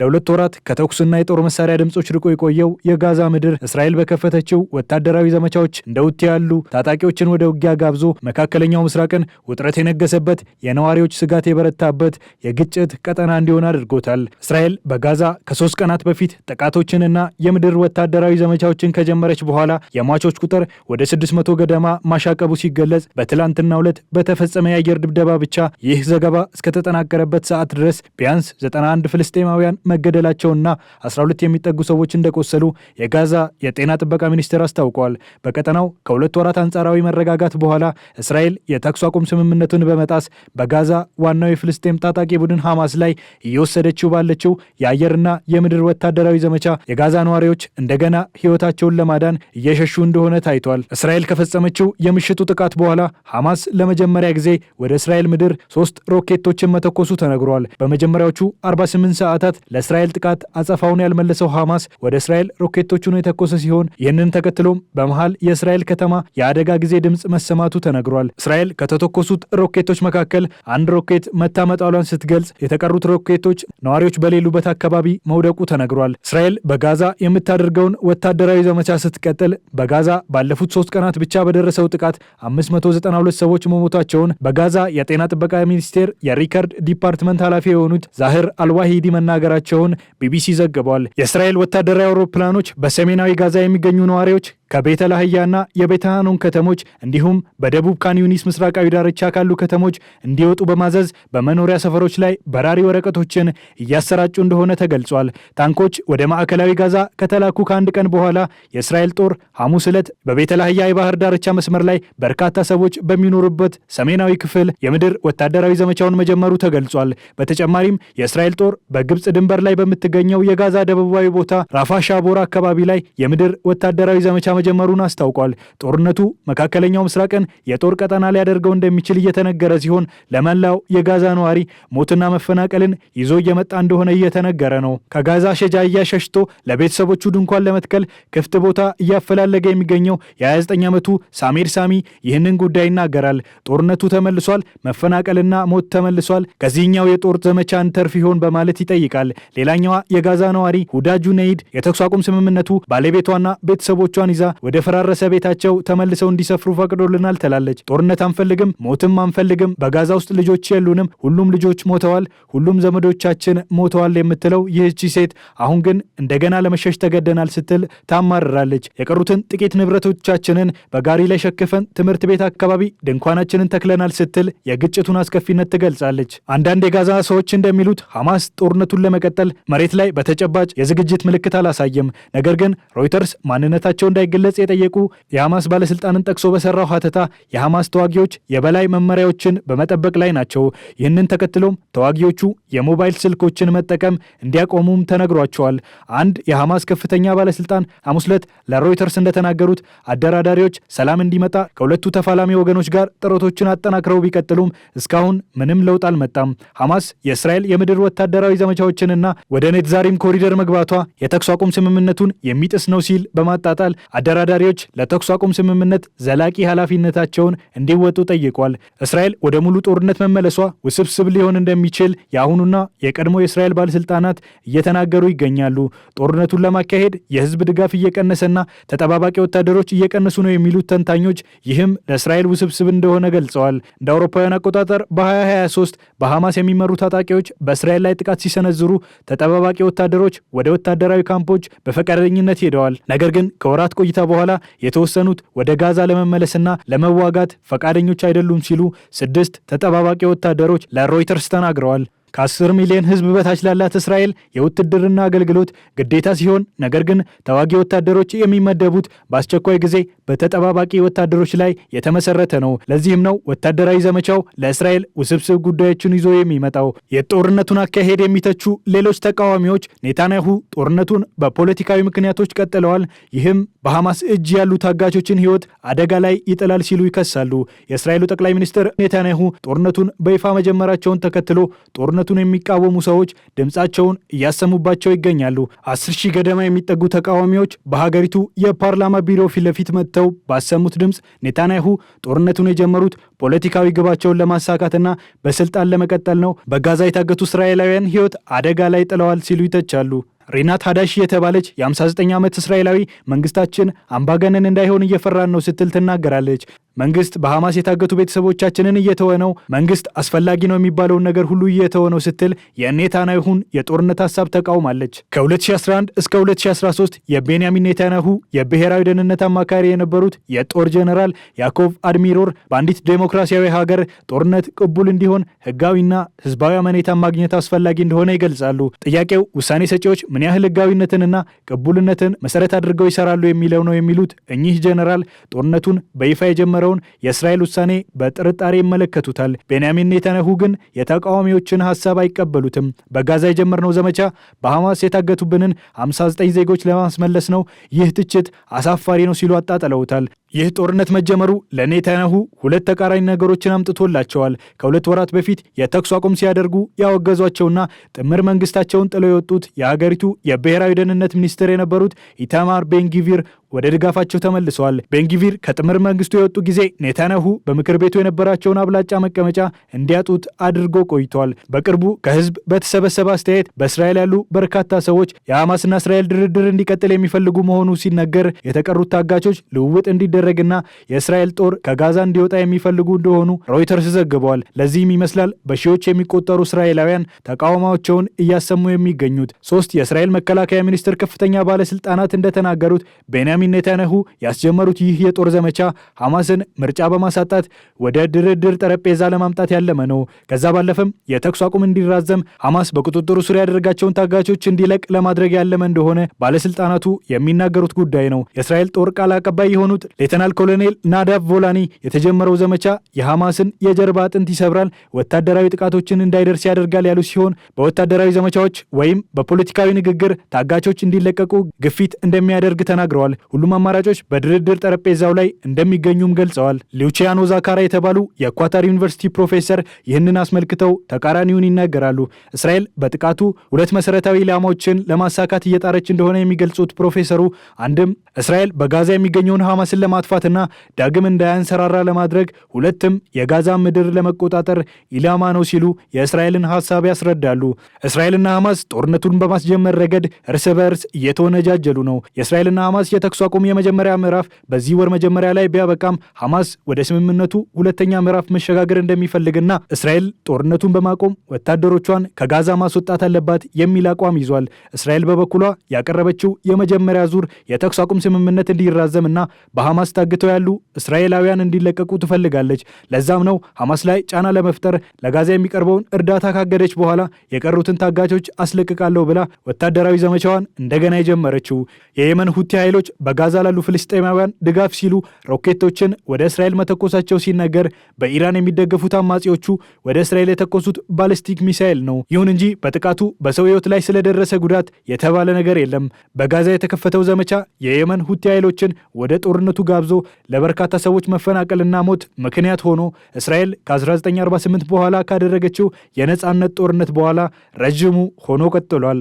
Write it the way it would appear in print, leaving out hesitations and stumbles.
ለሁለት ወራት ከተኩስና የጦር መሳሪያ ድምጾች ርቆ የቆየው የጋዛ ምድር እስራኤል በከፈተችው ወታደራዊ ዘመቻዎች እንደ ሁቲ ያሉ ታጣቂዎችን ወደ ውጊያ ጋብዞ መካከለኛው ምስራቅን ውጥረት የነገሰበት የነዋሪዎች ስጋት የበረታበት የግጭት ቀጠና እንዲሆን አድርጎታል። እስራኤል በጋዛ ከ3 ቀናት በፊት ጥቃቶችንና የምድር ወታደራዊ ዘመቻዎችን ከጀመረች በኋላ የሟቾች ቁጥር ወደ 600 ገደማ ማሻቀቡ ሲገለጽ በትላንትናው ዕለት በተፈጸመ የአየር ድብደባ ብቻ ይህ ዘገባ እስከተጠናቀረበት ሰዓት ድረስ ቢያንስ 91 ፍልስጤማውያን መገደላቸውና 12 የሚጠጉ ሰዎች እንደቆሰሉ የጋዛ የጤና ጥበቃ ሚኒስቴር አስታውቋል። በቀጠናው ከሁለት ወራት አንጻራዊ መረጋጋት በኋላ እስራኤል የተኩስ አቁም ስምምነቱን በመጣስ በጋዛ ዋናው የፍልስጤም ታጣቂ ቡድን ሐማስ ላይ እየወሰደችው ባለችው የአየርና የምድር ወታደራዊ ዘመቻ የጋዛ ነዋሪዎች እንደገና ሕይወታቸውን ለማዳን እየሸሹ እንደሆነ ታይቷል። እስራኤል ከፈጸመችው የምሽቱ ጥቃት በኋላ ሐማስ ለመጀመሪያ ጊዜ ወደ እስራኤል ምድር 3 ሮኬቶችን መተኮሱ ተነግሯል። በመጀመሪያዎቹ 48 ሰዓታት ለእስራኤል ጥቃት አጸፋውን ያልመለሰው ሐማስ ወደ እስራኤል ሮኬቶቹን የተኮሰ ሲሆን ይህንን ተከትሎም በመሃል የእስራኤል ከተማ የአደጋ ጊዜ ድምፅ መሰማቱ ተነግሯል። እስራኤል ከተተኮሱት ሮኬቶች መካከል አንድ ሮኬት መታመጣሏን ስትገልጽ የተቀሩት ሮኬቶች ነዋሪዎች በሌሉበት አካባቢ መውደቁ ተነግሯል። እስራኤል በጋዛ የምታደርገውን ወታደራዊ ዘመቻ ስትቀጥል በጋዛ ባለፉት 3 ቀናት ብቻ በደረሰው ጥቃት 592 ሰዎች መሞታቸውን በጋዛ የጤና ጥበቃ ሚኒስቴር የሪከርድ ዲፓርትመንት ኃላፊ የሆኑት ዛህር አልዋሂዲ መናገራቸውን ቢቢሲ ዘግቧል። የእስራኤል ወታደራዊ አውሮፕላኖች በሰሜናዊ ጋዛ የሚገኙ ነዋሪዎች ከቤተ ላህያና የቤተ ሃኖን ከተሞች እንዲሁም በደቡብ ካን ዩኒስ ምስራቃዊ ዳርቻ ካሉ ከተሞች እንዲወጡ በማዘዝ በመኖሪያ ሰፈሮች ላይ በራሪ ወረቀቶችን እያሰራጩ እንደሆነ ተገልጿል። ታንኮች ወደ ማዕከላዊ ጋዛ ከተላኩ ከአንድ ቀን በኋላ የእስራኤል ጦር ሐሙስ ዕለት በቤተ ላህያ የባህር ዳርቻ መስመር ላይ በርካታ ሰዎች በሚኖሩበት ሰሜናዊ ክፍል የምድር ወታደራዊ ዘመቻውን መጀመሩ ተገልጿል። በተጨማሪም የእስራኤል ጦር በግብፅ ድንበር ላይ በምትገኘው የጋዛ ደቡባዊ ቦታ ራፋ ሻቦራ አካባቢ ላይ የምድር ወታደራዊ ዘመቻ መጀመሩን አስታውቋል። ጦርነቱ መካከለኛው ምስራቅን የጦር ቀጠና ሊያደርገው እንደሚችል እየተነገረ ሲሆን ለመላው የጋዛ ነዋሪ ሞትና መፈናቀልን ይዞ እየመጣ እንደሆነ እየተነገረ ነው። ከጋዛ ሸጃያ ሸሽቶ ለቤተሰቦቹ ድንኳን ለመትከል ክፍት ቦታ እያፈላለገ የሚገኘው የ29 ዓመቱ ሳሚር ሳሚ ይህንን ጉዳይ ይናገራል። ጦርነቱ ተመልሷል፣ መፈናቀልና ሞት ተመልሷል። ከዚህኛው የጦር ዘመቻ እንተርፍ ይሆን በማለት ይጠይቃል። ሌላኛዋ የጋዛ ነዋሪ ሁዳ ጁነይድ የተኩስ አቁም ስምምነቱ ባለቤቷና ቤተሰቦቿን ይዛ ወደ ፈራረሰ ቤታቸው ተመልሰው እንዲሰፍሩ ፈቅዶልናል ትላለች። ጦርነት አንፈልግም፣ ሞትም አንፈልግም፣ በጋዛ ውስጥ ልጆች የሉንም፣ ሁሉም ልጆች ሞተዋል፣ ሁሉም ዘመዶቻችን ሞተዋል የምትለው ይህቺ ሴት አሁን ግን እንደገና ለመሸሽ ተገደናል ስትል ታማርራለች። የቀሩትን ጥቂት ንብረቶቻችንን በጋሪ ላይ ሸክፈን ትምህርት ቤት አካባቢ ድንኳናችንን ተክለናል ስትል የግጭቱን አስከፊነት ትገልጻለች። አንዳንድ የጋዛ ሰዎች እንደሚሉት ሐማስ ጦርነቱን ለመቀጠል መሬት ላይ በተጨባጭ የዝግጅት ምልክት አላሳየም። ነገር ግን ሮይተርስ ማንነታቸው እንዳይገለጽ የጠየቁ የሐማስ ባለስልጣንን ጠቅሶ በሰራው ሀተታ የሐማስ ተዋጊዎች የበላይ መመሪያዎችን በመጠበቅ ላይ ናቸው። ይህንን ተከትሎም ተዋጊዎቹ የሞባይል ስልኮችን መጠቀም እንዲያቆሙም ተነግሯቸዋል። አንድ የሐማስ ከፍተኛ ባለስልጣን ሐሙስ ዕለት ለሮይተርስ እንደተናገሩት አደራዳሪዎች ሰላም እንዲመጣ ከሁለቱ ተፋላሚ ወገኖች ጋር ጥረቶችን አጠናክረው ቢቀጥሉም እስካሁን ምንም ለውጥ አልመጣም። ሐማስ የእስራኤል የምድር ወታደራዊ ዘመቻዎችንና ወደ ኔትዛሪም ኮሪደር መግባቷ የተኩስ አቁም ስምምነቱን የሚጥስ ነው ሲል በማጣጣል አደራዳሪዎች ለተኩስ አቁም ስምምነት ዘላቂ ኃላፊነታቸውን እንዲወጡ ጠይቋል። እስራኤል ወደ ሙሉ ጦርነት መመለሷ ውስብስብ ሊሆን እንደሚችል የአሁኑና የቀድሞ የእስራኤል ባለስልጣናት እየተናገሩ ይገኛሉ። ጦርነቱን ለማካሄድ የህዝብ ድጋፍ እየቀነሰና ተጠባባቂ ወታደሮች እየቀነሱ ነው የሚሉት ተንታኞች ይህም ለእስራኤል ውስብስብ እንደሆነ ገልጸዋል። እንደ አውሮፓውያን አቆጣጠር በ2023 በሐማስ የሚመሩ ታጣቂዎች በእስራኤል ላይ ጥቃት ሲሰነዝሩ ተጠባባቂ ወታደሮች ወደ ወታደራዊ ካምፖች በፈቃደኝነት ሄደዋል። ነገር ግን ከወራት ቆይታ በኋላ የተወሰኑት ወደ ጋዛ ለመመለስና ለመዋጋት ፈቃደኞች አይደሉም ሲሉ 6 ተጠባባቂ ወታደሮች ለሮይተርስ ተናግረዋል። ከ10 ሚሊዮን ህዝብ በታች ላላት እስራኤል የውትድርና አገልግሎት ግዴታ ሲሆን ነገር ግን ተዋጊ ወታደሮች የሚመደቡት በአስቸኳይ ጊዜ በተጠባባቂ ወታደሮች ላይ የተመሰረተ ነው። ለዚህም ነው ወታደራዊ ዘመቻው ለእስራኤል ውስብስብ ጉዳዮችን ይዞ የሚመጣው። የጦርነቱን አካሄድ የሚተቹ ሌሎች ተቃዋሚዎች ኔታንያሁ ጦርነቱን በፖለቲካዊ ምክንያቶች ቀጥለዋል፣ ይህም በሐማስ እጅ ያሉ ታጋቾችን ህይወት አደጋ ላይ ይጥላል ሲሉ ይከሳሉ። የእስራኤሉ ጠቅላይ ሚኒስትር ኔታንያሁ ጦርነቱን በይፋ መጀመራቸውን ተከትሎ ጦርነቱ ጦርነቱን የሚቃወሙ ሰዎች ድምፃቸውን እያሰሙባቸው ይገኛሉ። 10,000 ገደማ የሚጠጉ ተቃዋሚዎች በሀገሪቱ የፓርላማ ቢሮ ፊት ለፊት መጥተው ባሰሙት ድምፅ ኔታንያሁ ጦርነቱን የጀመሩት ፖለቲካዊ ግባቸውን ለማሳካትና በስልጣን ለመቀጠል ነው፣ በጋዛ የታገቱ እስራኤላውያን ሕይወት አደጋ ላይ ጥለዋል ሲሉ ይተቻሉ። ሪናት ሃዳሺ የተባለች የ59 ዓመት እስራኤላዊ መንግስታችን አምባገነን እንዳይሆን እየፈራን ነው ስትል ትናገራለች። መንግስት በሐማስ የታገቱ ቤተሰቦቻችንን እየተወ ነው፣ መንግስት አስፈላጊ ነው የሚባለውን ነገር ሁሉ እየተወ ነው ስትል የኔታንያሁን የጦርነት ሀሳብ ተቃውማለች። ከ2011 እስከ 2013 የቤንያሚን ኔታንያሁ የብሔራዊ ደህንነት አማካሪ የነበሩት የጦር ጀነራል ያዕቆብ አድሚሮር በአንዲት ዴሞክራሲያዊ ሀገር ጦርነት ቅቡል እንዲሆን ህጋዊና ህዝባዊ አመኔታን ማግኘት አስፈላጊ እንደሆነ ይገልጻሉ። ጥያቄው ውሳኔ ሰጪዎች ምን ያህል ህጋዊነትንና ቅቡልነትን መሰረት አድርገው ይሰራሉ የሚለው ነው የሚሉት እኚህ ጀነራል ጦርነቱን በይፋ የጀመረውን የእስራኤል ውሳኔ በጥርጣሬ ይመለከቱታል። ቤንያሚን ኔታንያሁ ግን የተቃዋሚዎችን ሀሳብ አይቀበሉትም። በጋዛ የጀመርነው ዘመቻ በሐማስ የታገቱብንን 59 ዜጎች ለማስመለስ ነው። ይህ ትችት አሳፋሪ ነው ሲሉ አጣጥለውታል። ይህ ጦርነት መጀመሩ ለኔታንያሁ ሁለት ተቃራኒ ነገሮችን አምጥቶላቸዋል። ከ2 ወራት በፊት የተኩስ አቁም ሲያደርጉ ያወገዟቸውና ጥምር መንግስታቸውን ጥለው የወጡት የሀገሪቱ የብሔራዊ ደህንነት ሚኒስትር የነበሩት ኢታማር ቤንጊቪር ወደ ድጋፋቸው ተመልሰዋል። ቤንጊቪር ከጥምር መንግስቱ የወጡ ጊዜ ኔታንያሁ በምክር ቤቱ የነበራቸውን አብላጫ መቀመጫ እንዲያጡት አድርጎ ቆይተዋል። በቅርቡ ከህዝብ በተሰበሰበ አስተያየት በእስራኤል ያሉ በርካታ ሰዎች የሐማስና እስራኤል ድርድር እንዲቀጥል የሚፈልጉ መሆኑ ሲነገር፣ የተቀሩት ታጋቾች ልውውጥ እንዲደረግና የእስራኤል ጦር ከጋዛ እንዲወጣ የሚፈልጉ እንደሆኑ ሮይተርስ ዘግበዋል። ለዚህም ይመስላል በሺዎች የሚቆጠሩ እስራኤላውያን ተቃውሟቸውን እያሰሙ የሚገኙት። 3 የእስራኤል መከላከያ ሚኒስቴር ከፍተኛ ባለስልጣናት እንደተናገሩት ቤንያሚን ኔታንያሁ ያስጀመሩት ይህ የጦር ዘመቻ ሐማስን ምርጫ በማሳጣት ወደ ድርድር ጠረጴዛ ለማምጣት ያለመ ነው። ከዛ ባለፈም የተኩስ አቁም እንዲራዘም ሐማስ በቁጥጥሩ ስር ያደረጋቸውን ታጋቾች እንዲለቅ ለማድረግ ያለመ እንደሆነ ባለስልጣናቱ የሚናገሩት ጉዳይ ነው። የእስራኤል ጦር ቃል አቀባይ የሆኑት ሌተናል ኮሎኔል ናዳቭ ቮላኒ የተጀመረው ዘመቻ የሐማስን የጀርባ አጥንት ይሰብራል፣ ወታደራዊ ጥቃቶችን እንዳይደርስ ያደርጋል ያሉ ሲሆን በወታደራዊ ዘመቻዎች ወይም በፖለቲካዊ ንግግር ታጋቾች እንዲለቀቁ ግፊት እንደሚያደርግ ተናግረዋል። ሁሉም አማራጮች በድርድር ጠረጴዛው ላይ እንደሚገኙም ገልጸዋል። ሉቺያኖ ዛካራ የተባሉ የኳታር ዩኒቨርሲቲ ፕሮፌሰር ይህንን አስመልክተው ተቃራኒውን ይናገራሉ። እስራኤል በጥቃቱ 2 መሰረታዊ ኢላማዎችን ለማሳካት እየጣረች እንደሆነ የሚገልጹት ፕሮፌሰሩ አንድም እስራኤል በጋዛ የሚገኘውን ሐማስን ለማጥፋትና ዳግም እንዳያንሰራራ ለማድረግ፣ ሁለትም የጋዛ ምድር ለመቆጣጠር ኢላማ ነው ሲሉ የእስራኤልን ሀሳብ ያስረዳሉ። እስራኤልና ሐማስ ጦርነቱን በማስጀመር ረገድ እርስ በእርስ እየተወነጃጀሉ ነው። የእስራኤልና ሐማስ የተኩስ አቁም የመጀመሪያ ምዕራፍ በዚህ ወር መጀመሪያ ላይ ቢያበቃም ሐማስ ወደ ስምምነቱ ሁለተኛ ምዕራፍ መሸጋገር እንደሚፈልግና እስራኤል ጦርነቱን በማቆም ወታደሮቿን ከጋዛ ማስወጣት አለባት የሚል አቋም ይዟል። እስራኤል በበኩሏ ያቀረበችው የመጀመሪያ ዙር የተኩስ አቁም ስምምነት እንዲራዘምና በሐማስ ታግተው ያሉ እስራኤላውያን እንዲለቀቁ ትፈልጋለች። ለዛም ነው ሐማስ ላይ ጫና ለመፍጠር ለጋዛ የሚቀርበውን እርዳታ ካገደች በኋላ የቀሩትን ታጋቾች አስለቅቃለሁ ብላ ወታደራዊ ዘመቻዋን እንደገና የጀመረችው። የየመን ሁቲ ኃይሎች በጋዛ ላሉ ፍልስጤማውያን ድጋፍ ሲሉ ሮኬቶችን ወደ እስራኤል መተኮሳቸው ሲነገር፣ በኢራን የሚደገፉት አማጺዎቹ ወደ እስራኤል የተኮሱት ባሊስቲክ ሚሳኤል ነው። ይሁን እንጂ በጥቃቱ በሰው ሕይወት ላይ ስለደረሰ ጉዳት የተባለ ነገር የለም። በጋዛ የተከፈተው ዘመቻ የየመን ሁቲ ኃይሎችን ወደ ጦርነቱ ጋብዞ ለበርካታ ሰዎች መፈናቀልና ሞት ምክንያት ሆኖ እስራኤል ከ1948 በኋላ ካደረገችው የነጻነት ጦርነት በኋላ ረዥሙ ሆኖ ቀጥሏል።